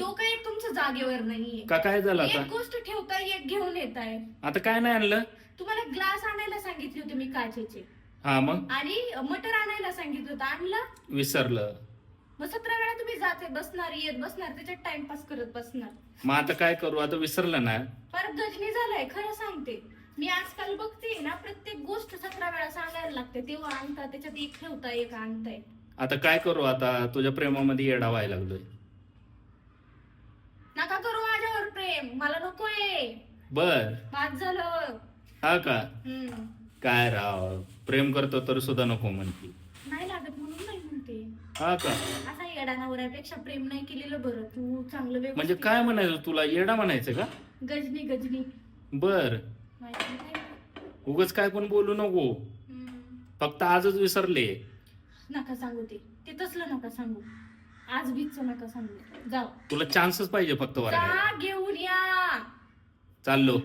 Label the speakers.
Speaker 1: डोकं एक तुमचं जागेवर नाहीये.
Speaker 2: का काय झालं आता?
Speaker 1: एक गोष्ट ठेवताय, एक घेऊन येताय.
Speaker 2: आता काय नाही आणलं?
Speaker 1: तुम्हाला ग्लास आणायला सांगितले होते मी काचेचे,
Speaker 2: हा मग
Speaker 1: आणि मटर आणायला सांगितलं होतं, आणलं?
Speaker 2: विसरलं.
Speaker 1: मग 17 वेळा तुम्ही जाते बसणार, येत बसणार, त्याच्यात टाइमपास करत बसणार.
Speaker 2: मग आता काय करू? आता विसरलं ना.
Speaker 1: परत गजनी झालाय, खरं सांगते. मी आजकाल बघते ना, प्रत्येक गोष्ट 17 वेळा सांगायला लागते, तेव्हा आणता, त्याच्यात एक ठेवता, एक आणताय.
Speaker 2: आता काय करू? आता तुझ्या प्रेमामध्ये येडा व्हायला लागलोय.
Speaker 1: नका करू माझ्यावर प्रेम, मला नकोय.
Speaker 2: बर
Speaker 1: बाद झालं.
Speaker 2: हा का?
Speaker 1: हम्म.
Speaker 2: काय राव, प्रेम करतो तर सुद्धा नको म्हणती.
Speaker 1: नाही लागत म्हणून नाही म्हणते.
Speaker 2: हा का?
Speaker 1: असा येडा नवऱ्यापेक्षा प्रेम नाही केलेलं बरं. तू चांगलं
Speaker 2: म्हणजे
Speaker 1: व्यवस्थित-
Speaker 2: काय म्हणायचं तुला? येडा म्हणायचं का?
Speaker 1: गजनी गजनी
Speaker 2: बर,
Speaker 1: माहिती नाही.
Speaker 2: उगाच काय पण बोलू नको.
Speaker 1: हम्म.
Speaker 2: फक्त आजच विसरले.
Speaker 1: नका सांगू ते तसलं नका सांगू. आज बीच नका सांगू. जाऊ
Speaker 2: तुला चान्सच पाहिजे फक्त वरायला.
Speaker 1: जा, घेऊन या.
Speaker 2: चाललो.